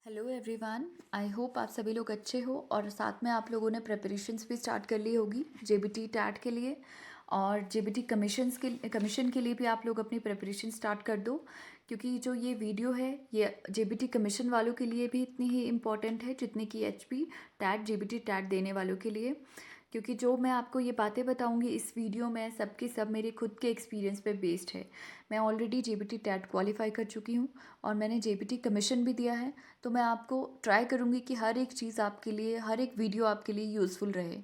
Hello everyone. I hope आप सभी लोग अच्छे हो और साथ में आप लोगों ने प्रिपरेशंस भी स्टार्ट कर ली होगी जेबीटी टैट के लिए। और जेबीटी कमीशन के लिए भी आप लोग अपनी प्रिपरेशन स्टार्ट कर दो, क्योंकि जो ये वीडियो है ये जेबीटी कमीशन वालों के लिए भी इतनी ही इम्पॉर्टेंट है जितनी कि एचपी टैट जेबीटी टैट देने वालों के लिए। क्योंकि जो मैं आपको ये बातें बताऊंगी इस वीडियो में सबके सब मेरे खुद के एक्सपीरियंस पे बेस्ड है। मैं ऑलरेडी जेबीटी टैट क्वालिफाई कर चुकी हूँ और मैंने जेबीटी कमीशन भी दिया है। तो मैं आपको ट्राई करूँगी कि हर एक चीज़ आपके लिए, हर एक वीडियो आपके लिए यूज़फुल रहे।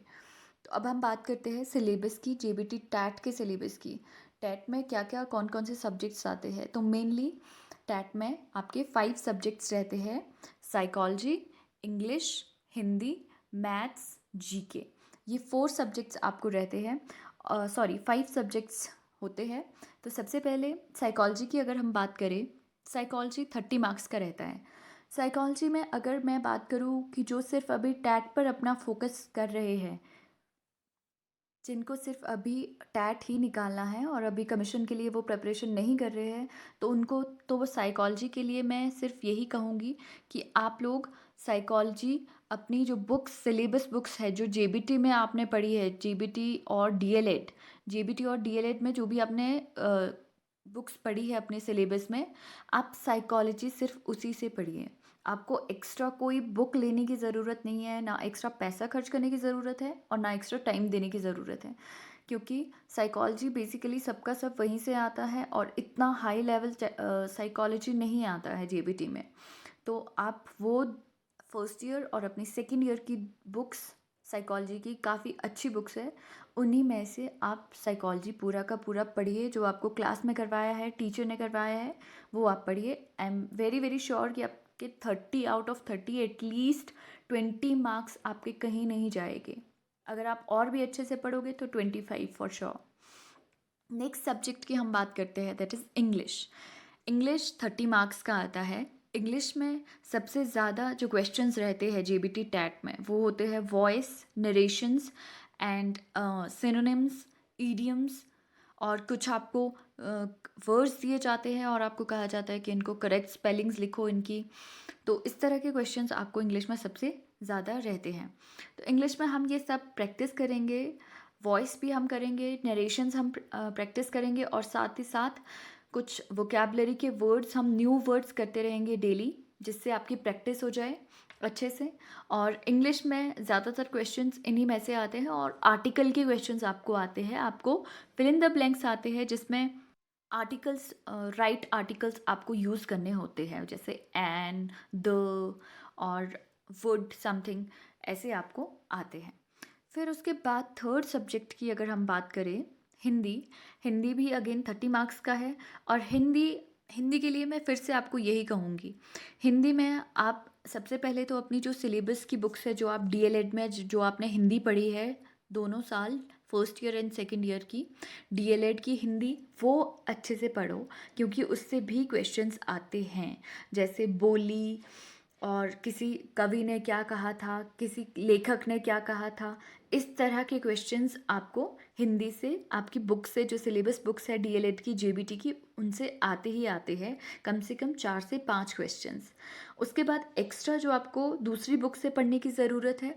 तो अब हम बात करते हैं सिलेबस की, जेबीटी टैट के सिलेबस की। टैट में क्या क्या कौन कौन से सब्जेक्ट्स आते हैं, तो मेनली टैट में आपके 5 सब्जेक्ट्स रहते हैं। Psychology, English, Hindi, maths, GK. ये 4 सब्जेक्ट्स आपको रहते हैं। सॉरी, 5 सब्जेक्ट्स होते हैं। तो सबसे पहले साइकोलॉजी की अगर हम बात करें, साइकोलॉजी 30 मार्क्स का रहता है। साइकोलॉजी में अगर मैं बात करूँ कि जो सिर्फ अभी टैट पर अपना फोकस कर रहे हैं, जिनको सिर्फ अभी टैट ही निकालना है और अभी कमीशन के लिए वो प्रिपरेशन नहीं कर रहे हैं, तो उनको तो वो साइकोलॉजी के लिए मैं सिर्फ यही कहूँगी कि आप लोग साइकोलॉजी अपनी जो बुक्स, सिलेबस बुक्स है जो जेबीटी में आपने पढ़ी है, जेबीटी और डीएलएड, जेबीटी और डीएलएड में जो भी आपने बुक्स पढ़ी है अपने सिलेबस में, आप साइकोलॉजी सिर्फ उसी से पढ़िए। आपको एक्स्ट्रा कोई बुक लेने की ज़रूरत नहीं है, ना एक्स्ट्रा पैसा खर्च करने की ज़रूरत है और ना एक्स्ट्रा टाइम देने की ज़रूरत है। क्योंकि साइकोलॉजी बेसिकली सबका सब वहीं से आता है और इतना हाई लेवल साइकोलॉजी नहीं आता है जेबीटी में। तो आप वो फर्स्ट ईयर और अपनी सेकेंड ईयर की बुक्स, साइकोलॉजी की काफ़ी अच्छी बुक्स है, उन्हीं में से आप साइकोलॉजी पूरा का पूरा पढ़िए। जो आपको क्लास में करवाया है, टीचर ने करवाया है, वो आप पढ़िए। I am very very sure कि आपके 30 आउट ऑफ 30 एटलीस्ट 20 मार्क्स आपके कहीं नहीं जाएंगे। अगर आप और भी अच्छे से पढ़ोगे तो 25 फॉर श्योर। नेक्स्ट सब्जेक्ट की हम बात करते हैं, that is English. English 30 marks का आता है। इंग्लिश में सबसे ज़्यादा जो क्वेश्चंस रहते हैं जेबीटी टैट में वो होते हैं voice, narrations and synonyms, idioms. और कुछ आपको वर्ड्स दिए जाते हैं और आपको कहा जाता है कि इनको करेक्ट स्पेलिंग्स लिखो इनकी। तो इस तरह के क्वेश्चंस आपको इंग्लिश में सबसे ज़्यादा रहते हैं। तो इंग्लिश में हम ये सब प्रैक्टिस करेंगे, वॉइस भी हम करेंगे, नरेशंस हम प्रैक्टिस करेंगे और साथ ही साथ कुछ वोकेबलरी के वर्ड्स, हम न्यू वर्ड्स करते रहेंगे डेली, जिससे आपकी प्रैक्टिस हो जाए अच्छे से। और इंग्लिश में ज़्यादातर क्वेश्चंस इन्हीं में से आते हैं और आर्टिकल के क्वेश्चंस आपको आते हैं, आपको फिल इन द ब्लैंक्स आते हैं, जिसमें आर्टिकल्स, राइट आर्टिकल्स आपको यूज़ करने होते हैं, जैसे एन, द और वुड समथिंग, ऐसे आपको आते हैं। फिर उसके बाद थर्ड सब्जेक्ट की अगर हम बात करें, हिंदी। हिंदी भी अगेन 30 मार्क्स का है। और हिंदी हिंदी के लिए मैं फिर से आपको यही कहूँगी, हिंदी में आप सबसे पहले तो अपनी जो सिलेबस की बुक्स है, जो आप डीएलएड में जो आपने हिंदी पढ़ी है दोनों साल, first year and second year की डीएलएड की हिंदी, वो अच्छे से पढ़ो, क्योंकि उससे भी क्वेश्चंस आते हैं। जैसे बोली, और किसी कवि ने क्या कहा था, किसी लेखक ने क्या कहा था, इस तरह के क्वेश्चंस आपको हिंदी से, आपकी बुक से, जो सिलेबस बुक्स है डीएलएड की, जेबीटी की, उनसे आते ही आते हैं, कम से कम 4 से 5 क्वेश्चंस। उसके बाद एक्स्ट्रा जो आपको दूसरी बुक से पढ़ने की ज़रूरत है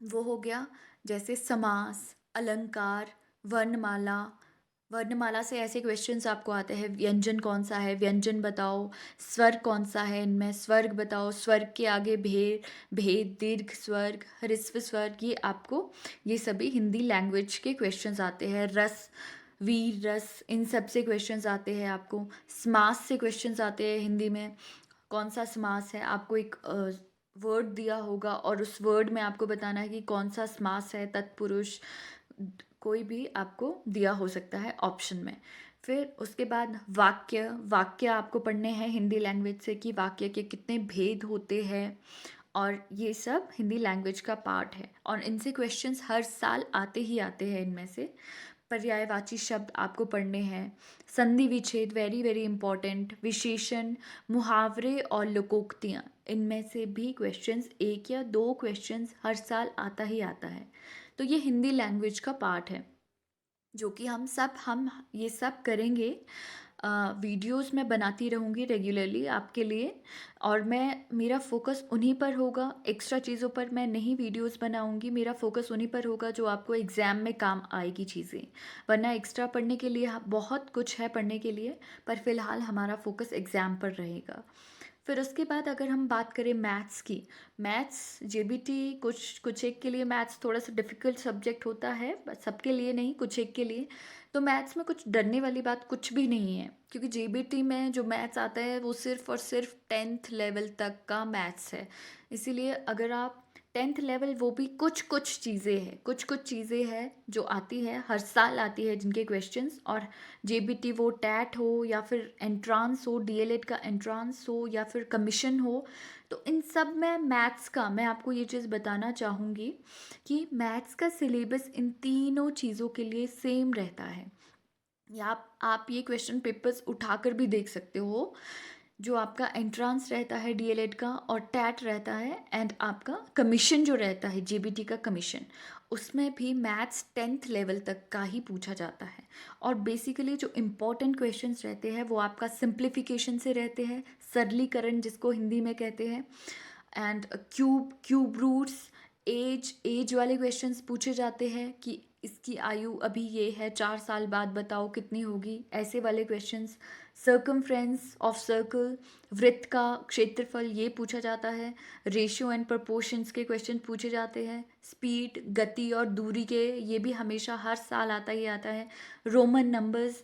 वो हो गया जैसे समास, अलंकार, वर्णमाला। वर्णमाला से ऐसे क्वेश्चंस आपको आते हैं, व्यंजन कौन सा है, व्यंजन बताओ, स्वर कौन सा है इनमें, स्वर्ग बताओ, स्वर्ग के आगे भेद, भेद, दीर्घ स्वर्ग, ह्रस्व स्वर्ग, ये आपको, ये सभी हिंदी लैंग्वेज के क्वेश्चंस आते हैं। रस, वीर रस, इन सब से क्वेश्चंस आते हैं आपको। समास से क्वेश्चंस आते हैं हिंदी में, कौन सा समास है, आपको एक वर्ड दिया होगा और उस वर्ड में आपको बताना है कि कौन सा समास है, तत्पुरुष, कोई भी आपको दिया हो सकता है ऑप्शन में। फिर उसके बाद वाक्य, वाक्य आपको पढ़ने हैं हिंदी लैंग्वेज से कि वाक्य के कितने भेद होते हैं, और ये सब हिंदी लैंग्वेज का पार्ट है और इनसे क्वेश्चंस हर साल आते ही आते हैं इनमें से। पर्यायवाची शब्द आपको पढ़ने हैं, संधि विच्छेद वेरी वेरी इंपॉर्टेंट, विशेषण, मुहावरे और लोकोक्तियाँ, इनमें से भी क्वेश्चंस, एक या दो क्वेश्चंस हर साल आता ही आता है। तो ये हिंदी लैंग्वेज का पार्ट है जो कि हम ये सब करेंगे वीडियोस मैं बनाती रहूँगी रेगुलरली आपके लिए, और मेरा फोकस उन्हीं पर होगा, एक्स्ट्रा चीज़ों पर मैं नहीं वीडियोस बनाऊँगी। मेरा फोकस उन्हीं पर होगा जो आपको एग्ज़ाम में काम आएगी चीज़ें। वरना एक्स्ट्रा पढ़ने के लिए बहुत कुछ है पढ़ने के लिए, पर फ़िलहाल हमारा फोकस एग्ज़ाम पर रहेगा। फिर उसके बाद अगर हम बात करें मैथ्स की, मैथ्स जेबीटी कुछ कुछ एक के लिए मैथ्स थोड़ा सा डिफ़िकल्ट सब्जेक्ट होता है, बस सबके लिए नहीं, कुछ एक के लिए। तो मैथ्स में कुछ डरने वाली बात कुछ भी नहीं है, क्योंकि जेबीटी में जो मैथ्स आता है वो सिर्फ़ और सिर्फ 10th लेवल तक का मैथ्स है। इसीलिए अगर आप 10th लेवल, वो भी कुछ कुछ चीज़ें हैं, कुछ कुछ चीज़ें हैं जो आती है, हर साल आती है जिनके क्वेश्चंस। और जेबीटी वो टैट हो या फिर एंट्रांस हो, डीएलएड का एंट्रांस हो या फिर कमीशन हो, तो इन सब में मैथ्स का मैं आपको ये चीज़ बताना चाहूँगी कि मैथ्स का सिलेबस इन तीनों चीज़ों के लिए सेम रहता है। या आप ये क्वेश्चन पेपर्स उठाकर भी देख सकते हो। जो आपका एंट्रांस रहता है डीएलएड का, और टैट रहता है, एंड आपका कमीशन जो रहता है जेबीटी का कमीशन, उसमें भी मैथ्स 10th लेवल तक का ही पूछा जाता है। और बेसिकली जो इम्पोर्टेंट क्वेश्चंस रहते हैं वो आपका सिंप्लीफिकेशन से रहते हैं, सरलीकरण जिसको हिंदी में कहते हैं, एंड क्यूब रूट्स, एज वाले क्वेश्चंस पूछे जाते हैं कि इसकी आयु अभी ये है, 4 साल बाद बताओ कितनी होगी, ऐसे वाले क्वेश्चंस। सर्कमफ्रेंस ऑफ सर्कल, वृत्त का क्षेत्रफल, ये पूछा जाता है। रेशियो एंड प्रपोर्शंस के क्वेश्चन पूछे जाते हैं। स्पीड, गति और दूरी के, ये भी हमेशा हर साल आता ही आता है। रोमन नंबर्स,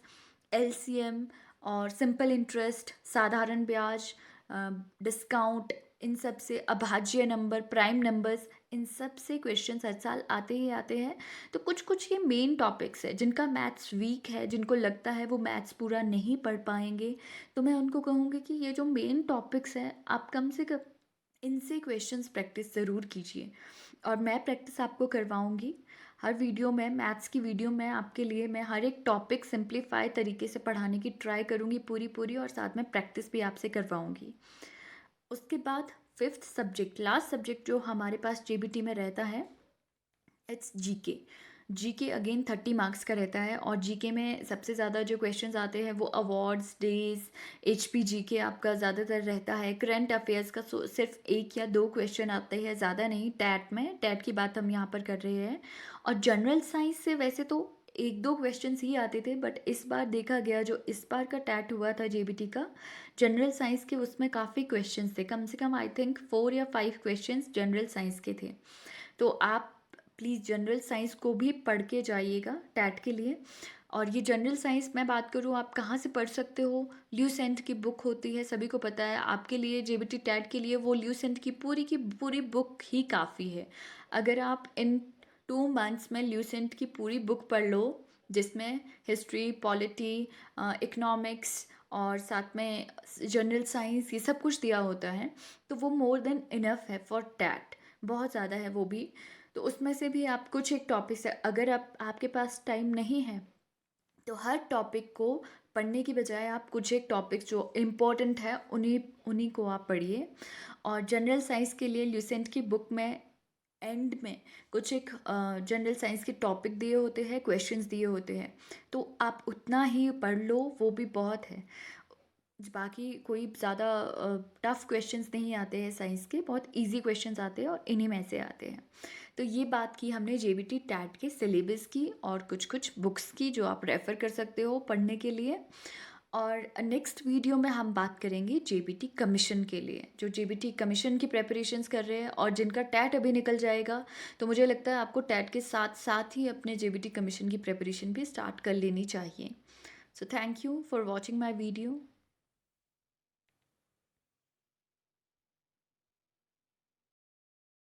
एलसीएम और सिंपल इंटरेस्ट, साधारण ब्याज, डिस्काउंट, इन सब से अभाज्य नंबर, प्राइम नंबर्स, इन सब से क्वेश्चंस हर साल आते ही आते हैं। तो कुछ कुछ ये मेन टॉपिक्स है जिनका मैथ्स वीक है, जिनको लगता है वो मैथ्स पूरा नहीं पढ़ पाएंगे, तो मैं उनको कहूँगी कि ये जो मेन टॉपिक्स हैं आप कम से कम इनसे क्वेश्चंस प्रैक्टिस ज़रूर कीजिए। और मैं प्रैक्टिस आपको करवाऊँगी हर वीडियो में, मैथ्स की वीडियो में आपके लिए मैं हर एक टॉपिक सिंप्लीफाई तरीके से पढ़ाने की ट्राई करूँगी पूरी पूरी, और साथ में प्रैक्टिस भी आपसे करवाऊँगी। उसके बाद 5th सब्जेक्ट, लास्ट सब्जेक्ट जो हमारे पास जेबीटी में रहता है, it's GK. GK again 30 marks का रहता है, और जीके में सबसे ज़्यादा जो क्वेश्चंस आते हैं वो अवार्ड्स, डेज, एचपी जीके आपका ज़्यादातर रहता है। करंट अफेयर्स का सिर्फ 1 या 2 क्वेश्चन आते हैं, ज़्यादा नहीं। टैट में, टैट की बात हम यहाँ पर कर रहे हैं। और जनरल साइंस से वैसे तो 1-2 क्वेश्चंस ही आते थे, बट इस बार देखा गया, जो इस बार का टैट हुआ था जेबीटी का, जनरल साइंस के, उसमें काफ़ी क्वेश्चंस थे, कम से कम आई थिंक 4 या 5 क्वेश्चंस जनरल साइंस के थे। तो आप प्लीज़ जनरल साइंस को भी पढ़ के जाइएगा टैट के लिए। और ये जनरल साइंस मैं बात करूँ आप कहाँ से पढ़ सकते हो, ल्यूसेंट की बुक होती है, सभी को पता है। आपके लिए जेबीटी टैट के लिए वो ल्यूसेंट की पूरी बुक ही काफ़ी है। अगर आप इन 2 मंथ्स में ल्यूसेंट की पूरी बुक पढ़ लो, जिसमें हिस्ट्री, पॉलिटी, इकोनॉमिक्स और साथ में जनरल साइंस, ये सब कुछ दिया होता है, तो वो मोर देन इनफ है फॉर टैट, बहुत ज़्यादा है वो भी। तो उसमें से भी आप कुछ एक टॉपिक से, अगर आपके पास टाइम नहीं है तो हर टॉपिक को पढ़ने की बजाय आप कुछ एक टॉपिक जो इम्पोर्टेंट है उन्हीं उन्हीं को आप पढ़िए। और जनरल साइंस के लिए ल्यूसेंट की बुक में एंड में कुछ एक जनरल साइंस के टॉपिक दिए होते हैं, क्वेश्चंस दिए होते हैं, तो आप उतना ही पढ़ लो, वो भी बहुत है। बाकी कोई ज़्यादा टफ क्वेश्चंस नहीं आते हैं साइंस के, बहुत इजी क्वेश्चंस आते हैं और इन्हीं में से आते हैं। तो ये बात की हमने जेबीटी टैट के सिलेबस की और कुछ कुछ बुक्स की जो आप रेफ़र कर सकते हो पढ़ने के लिए। और नेक्स्ट वीडियो में हम बात करेंगे जेबीटी कमीशन के लिए, जो जेबीटी कमीशन की प्रेपरेशंस कर रहे हैं और जिनका टैट अभी निकल जाएगा, तो मुझे लगता है आपको टैट के साथ साथ ही अपने जेबीटी कमीशन की प्रेपरेशन भी स्टार्ट कर लेनी चाहिए। So thank you for watching my video.